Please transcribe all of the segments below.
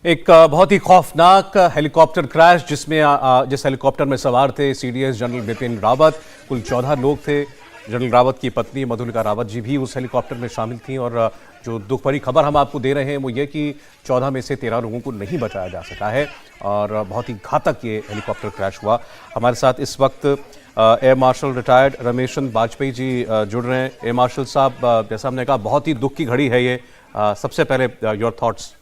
एक बहुत ही खौफनाक हेलीकॉप्टर क्रैश जिसमें जिस हेलीकॉप्टर में सवार थे सीडीएस जनरल बिपिन रावत। कुल 14 लोग थे। जनरल रावत की पत्नी मधुलिका रावत जी भी उस हेलीकॉप्टर में शामिल थीं। और जो दुख भरी खबर हम आपको दे रहे हैं वो ये कि 14 में से 13 लोगों को नहीं बचाया जा सका है और बहुत ही घातक ये हेलीकॉप्टर क्रैश हुआ। हमारे साथ इस वक्त air marshal retired Ramesh Chandra Vajpayee ji जुड़ रहे हैं। एयर मार्शल साहब, जैसा हमने कहा, बहुत ही दुख की घड़ी है ये। सबसे पहले योर थॉट्स।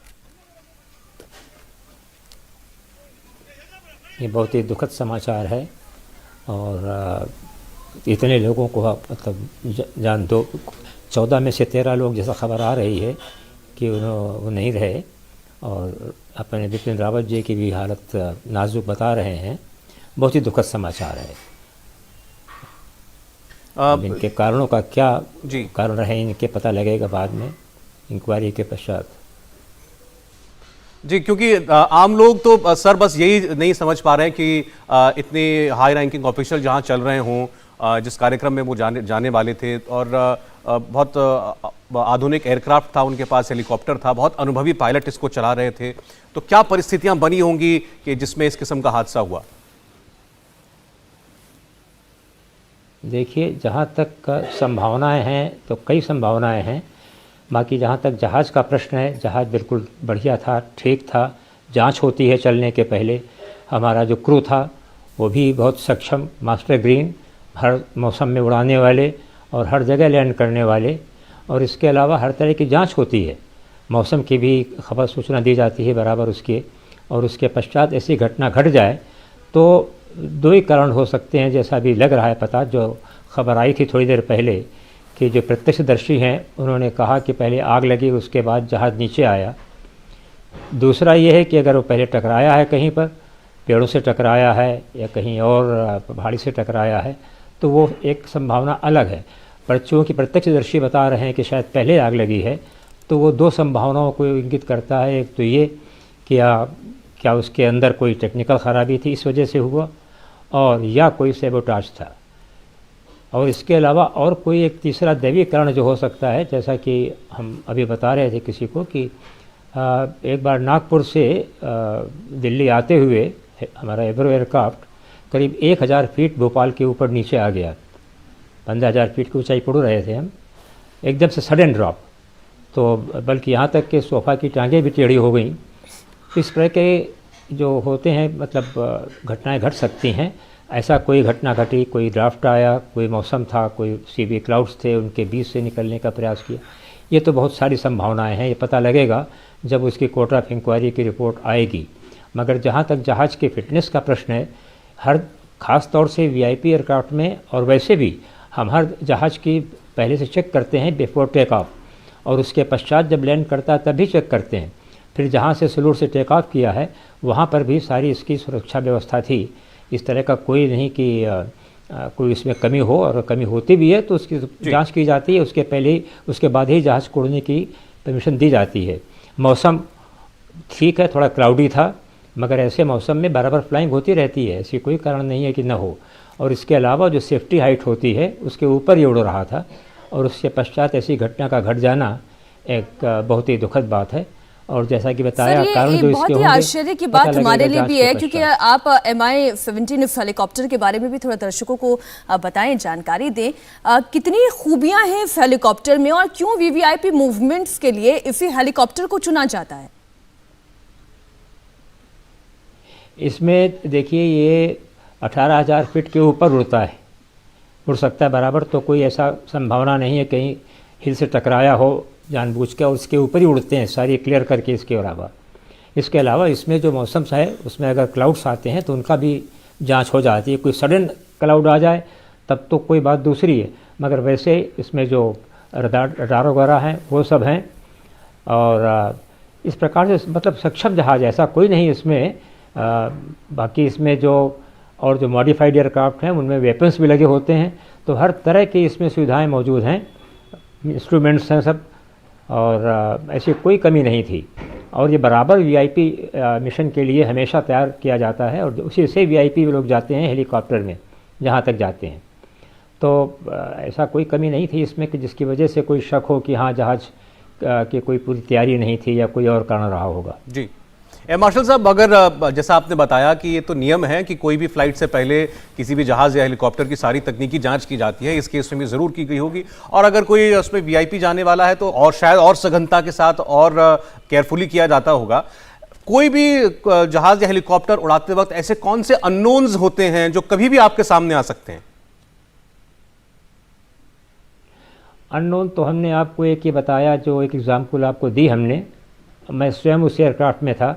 ये बहुत ही दुखद समाचार है और इतने लोगों को मतलब जान दो 14 में से 13 लोग जैसा खबर आ रही है कि वो नहीं रहे और अपने बिपिन रावत जी की भी हालत नाजुक बता रहे हैं। बहुत ही दुखद समाचार है। अब इनके कारणों का क्या कारण रहे इनके पता लगेगा बाद में इंक्वायरी के पश्चात। जी, क्योंकि आम लोग तो सर बस यही नहीं समझ पा रहे हैं कि इतने हाई रैंकिंग ऑफिशियल जहां चल रहे हों, जिस कार्यक्रम में वो जाने वाले थे और बहुत आधुनिक एयरक्राफ्ट था उनके पास, हेलीकॉप्टर था, बहुत अनुभवी पायलट इसको चला रहे थे, तो क्या परिस्थितियां बनी होंगी कि जिसमें इस किस्म का हादसा हुआ। देखिए, जहाँ तक संभावनाएं हैं तो कई संभावनाएं हैं। बाकी जहाँ तक जहाज़ का प्रश्न है, जहाज़ बिल्कुल बढ़िया था, ठीक था। जांच होती है चलने के पहले। हमारा जो क्रू था वो भी बहुत सक्षम, मास्टर ग्रीन, हर मौसम में उड़ाने वाले और हर जगह लैंड करने वाले। और इसके अलावा हर तरह की जांच होती है, मौसम की भी खबर सूचना दी जाती है बराबर उसकी। और उसके पश्चात ऐसी घटना घट जाए तो दो ही कारण हो सकते हैं, जैसा भी लग रहा है पता। जो खबर आई थी थोड़ी देर पहले कि जो प्रत्यक्षदर्शी हैं उन्होंने कहा कि पहले आग लगी, उसके बाद जहाज़ नीचे आया। दूसरा ये है कि अगर वो पहले टकराया है कहीं पर, पेड़ों से टकराया है या कहीं और पहाड़ी से टकराया है, तो वो एक संभावना अलग है। पर चूँकि प्रत्यक्षदर्शी बता रहे हैं कि शायद पहले आग लगी है, तो वो दो संभावनाओं को इंगित करता है। एक तो ये कि क्या उसके अंदर कोई टेक्निकल ख़राबी थी इस वजह से हुआ, और या कोई सैबोटाज था। और इसके अलावा और कोई एक तीसरा दैवीय कारण जो हो सकता है, जैसा कि हम अभी बता रहे थे किसी को कि एक बार नागपुर से दिल्ली आते हुए हमारा एवरो एयरक्राफ्ट करीब 1000 फीट भोपाल के ऊपर नीचे आ गया। 15,000 फीट की ऊंचाई पड़ रहे थे हम, एकदम से सडन ड्रॉप। तो बल्कि यहाँ तक कि सोफ़ा की टांगें भी टेढ़ी हो गई। इस तरह के जो होते हैं, मतलब घटनाएं घट सकती हैं। ऐसा कोई घटना घटी, कोई ड्राफ्ट आया, कोई मौसम था, कोई सीवी क्लाउड्स थे, उनके बीच से निकलने का प्रयास किया। ये तो बहुत सारी संभावनाएं हैं। ये पता लगेगा जब उसकी कोर्ट ऑफ इंक्वायरी की रिपोर्ट आएगी। मगर जहाँ तक जहाज़ की फ़िटनेस का प्रश्न है, हर ख़ास तौर से वीआईपी एयरक्राफ्ट में और वैसे भी हम हर जहाज़ की पहले से चेक करते हैं बिफोर टेक ऑफ, और उसके पश्चात जब लैंड करता है तब भी चेक करते हैं। फिर जहाँ से स्लूर से टेक ऑफ किया है वहाँ पर भी सारी इसकी सुरक्षा व्यवस्था थी। इस तरह का कोई नहीं कि कोई इसमें कमी हो, और कमी होती भी है तो उसकी जांच की जाती है। उसके पहले ही, उसके बाद ही जहाज़ को उड़ने की परमिशन दी जाती है। मौसम ठीक है, थोड़ा क्लाउडी था, मगर ऐसे मौसम में बराबर फ्लाइंग होती रहती है, ऐसी कोई कारण नहीं है कि न हो। और इसके अलावा जो सेफ्टी हाइट होती है उसके ऊपर ही उड़ रहा था, और उसके पश्चात ऐसी घटना का घट जाना एक बहुत ही दुखद बात है। और जैसा कि बताया, कारण जो इसके होंगे, आश्चर्य की बात हमारे लिए भी है, क्योंकि आप MI-17 हेलीकॉप्टर के बारे में भी थोड़ा दर्शकों को बताएं, जानकारी दें। कितनी खूबियां हैं इस हेलीकॉप्टर में और क्यों वीवीआईपी मूवमेंट्स के लिए इसी हेलीकॉप्टर को चुना जाता है? इसमें देखिए, ये 18,000 फीट के ऊपर उड़ता है, उड़ सकता है बराबर। तो कोई ऐसा संभावना नहीं है कहीं हिल से टकराया हो जानबूझ के, और उसके ऊपर ही उड़ते हैं सारी क्लियर करके। इसके अलावा इसमें जो मौसम है उसमें अगर क्लाउड्स आते हैं तो उनका भी जांच हो जाती है। कोई सडन क्लाउड आ जाए तब तो कोई बात दूसरी है, मगर वैसे इसमें जो रडार वगैरह हैं वो सब हैं। और इस प्रकार से मतलब सक्षम जहाज़ ऐसा कोई नहीं इसमें। बाकी इसमें जो और जो मॉडिफाइड एयरक्राफ्ट हैं उनमें वेपन्स भी लगे होते हैं, तो हर तरह की इसमें सुविधाएं मौजूद हैं, इंस्ट्रूमेंट्स हैं सब, और ऐसी कोई कमी नहीं थी। और ये बराबर वीआईपी मिशन के लिए हमेशा तैयार किया जाता है, और उसी से वीआईपी लोग जाते हैं हेलीकॉप्टर में जहाँ तक जाते हैं। तो ऐसा कोई कमी नहीं थी इसमें कि जिसकी वजह से कोई शक हो कि हाँ जहाज़ की कोई पूरी तैयारी नहीं थी या कोई और कारण रहा होगा। जी, मार्शल साहब, अगर जैसा आपने बताया कि ये तो नियम है कि कोई भी फ्लाइट से पहले किसी भी जहाज या हेलीकॉप्टर की सारी तकनीकी जांच की जाती है, इस केस में भी जरूर की गई होगी, और अगर कोई उसमें वीआईपी जाने वाला है तो और शायद और सघनता के साथ और केयरफुली किया जाता होगा। कोई भी जहाज या हेलीकॉप्टर उड़ाते वक्त ऐसे कौन से अननोन्स होते हैं जो कभी भी आपके सामने आ सकते हैं? अननोन तो हमने आपको एक ही बताया, जो एक एग्जाम्पल आपको दी हमने। मैं स्वयं उस एयरक्राफ्ट में था,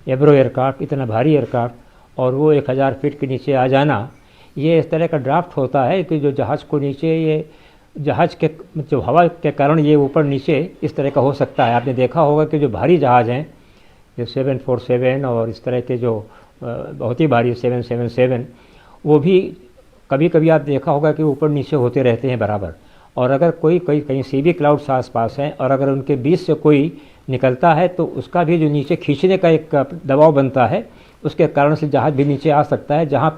एब्रो एयरक्राफ्ट, इतना भारी एयरक्राफ्ट, और वो 1000 फीट के नीचे आ जाना, ये इस तरह का ड्राफ्ट होता है कि जो जहाज़ को नीचे, ये जहाज़ के जो हवा के कारण ये ऊपर नीचे इस तरह का हो सकता है। आपने देखा होगा कि जो भारी जहाज़ हैं, जो 747 और इस तरह के जो बहुत ही भारी 777, वो भी कभी कभी आप देखा होगा कि ऊपर नीचे होते रहते हैं बराबर। और अगर कोई कहीं सीवी क्लाउड्स आसपास हैं और अगर उनके बीच से कोई निकलता है तो उसका भी जो नीचे खींचने का एक दबाव बनता है, उसके कारण से जहाज़ भी नीचे आ सकता है, जहाँ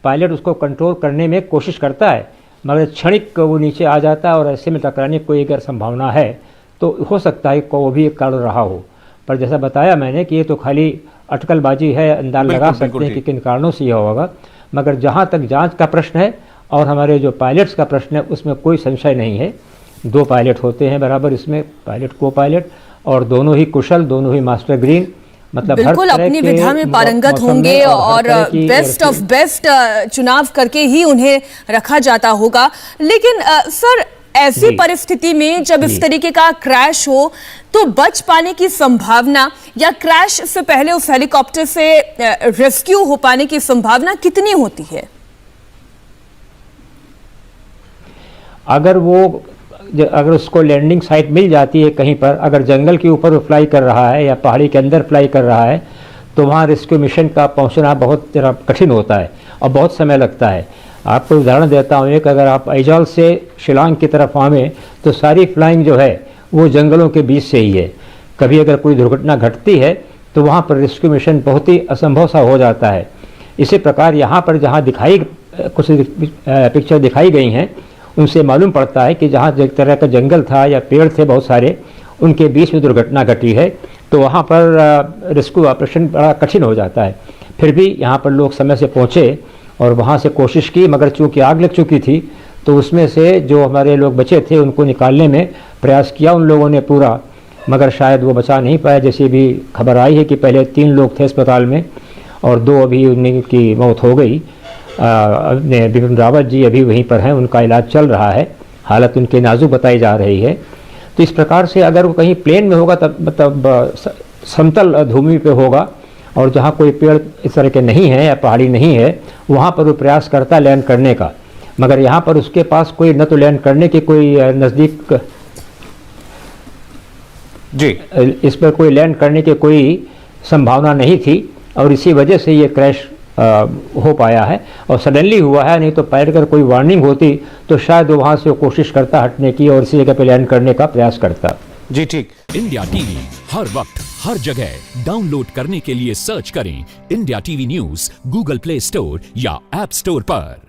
पायलट उसको कंट्रोल करने में कोशिश करता है मगर क्षणिक वो नीचे आ जाता है, और ऐसे में टकराने की कोई अगर संभावना है तो हो सकता है कि वो भी एक कारण रहा हो। पर जैसा बताया मैंने कि ये तो खाली अटकलबाजी है, अंदाज लगा सकते हैं कि किन कारणों से यह होगा, मगर जहाँ तक जांच का प्रश्न है और हमारे जो पायलट्स का प्रश्न है, उसमें कोई संशय नहीं है। 2 पायलट होते हैं बराबर इसमें, पायलट को पायलट, और दोनों ही कुशल, दोनों ही मास्टर ग्रीन, मतलब बिल्कुल अपनी विधा में पारंगत होंगे और बेस्ट ऑफ बेस्ट चुनाव करके ही उन्हें रखा जाता होगा। लेकिन सर, ऐसी परिस्थिति में जब इस तरीके का क्रैश हो तो बच पाने की संभावना या क्रैश से पहले उस हेलीकॉप्टर से रेस्क्यू हो पाने की संभावना कितनी होती है? अगर उसको लैंडिंग साइट मिल जाती है कहीं पर, अगर जंगल के ऊपर वो फ्लाई कर रहा है या पहाड़ी के अंदर फ्लाई कर रहा है, तो वहाँ रेस्क्यू मिशन का पहुँचना बहुत कठिन होता है और बहुत समय लगता है। आपको उदाहरण देता हूँ एक, अगर आप आइजॉल से शिलांग की तरफ आवें तो सारी फ्लाइंग जो है वो जंगलों के बीच से ही है। कभी अगर कोई दुर्घटना घटती है तो वहाँ पर रेस्क्यू मिशन बहुत ही असंभव सा हो जाता है। इसी प्रकार यहाँ पर जहाँ कुछ पिक्चर दिखाई गई हैं, उनसे मालूम पड़ता है कि जहाँ जिस तरह का जंगल था या पेड़ थे बहुत सारे, उनके बीच में दुर्घटना घटी है, तो वहाँ पर रेस्क्यू ऑपरेशन बड़ा कठिन हो जाता है। फिर भी यहाँ पर लोग समय से पहुँचे और वहाँ से कोशिश की, मगर चूँकि आग लग चुकी थी तो उसमें से जो हमारे लोग बचे थे उनको निकालने में प्रयास किया उन लोगों ने पूरा, मगर शायद वो बचा नहीं पाया। जैसे भी खबर आई है कि पहले 3 लोग थे अस्पताल में और 2 अभी उनकी मौत हो गई। बिपिन रावत जी अभी वहीं पर हैं, उनका इलाज चल रहा है, हालत उनकी नाजुक बताई जा रही है। तो इस प्रकार से अगर वो कहीं प्लेन में होगा तब मतलब समतल भूमि पे होगा और जहाँ कोई पेड़ इस तरह के नहीं है या पहाड़ी नहीं है, वहाँ पर वो प्रयास करता है लैंड करने का, मगर यहाँ पर उसके पास कोई न तो लैंड करने की कोई नज़दीक जी इस पर कोई लैंड करने की कोई संभावना नहीं थी और इसी वजह से ये क्रैश हो पाया है और सडनली हुआ है। नहीं तो पायलट अगर कोई वार्निंग होती तो शायद वो वहाँ से कोशिश करता हटने की और इसी जगह पे लैंड करने का प्रयास करता। जी ठीक। इंडिया टीवी हर वक्त हर जगह डाउनलोड करने के लिए सर्च करें India TV news Google play store या ऐप स्टोर पर।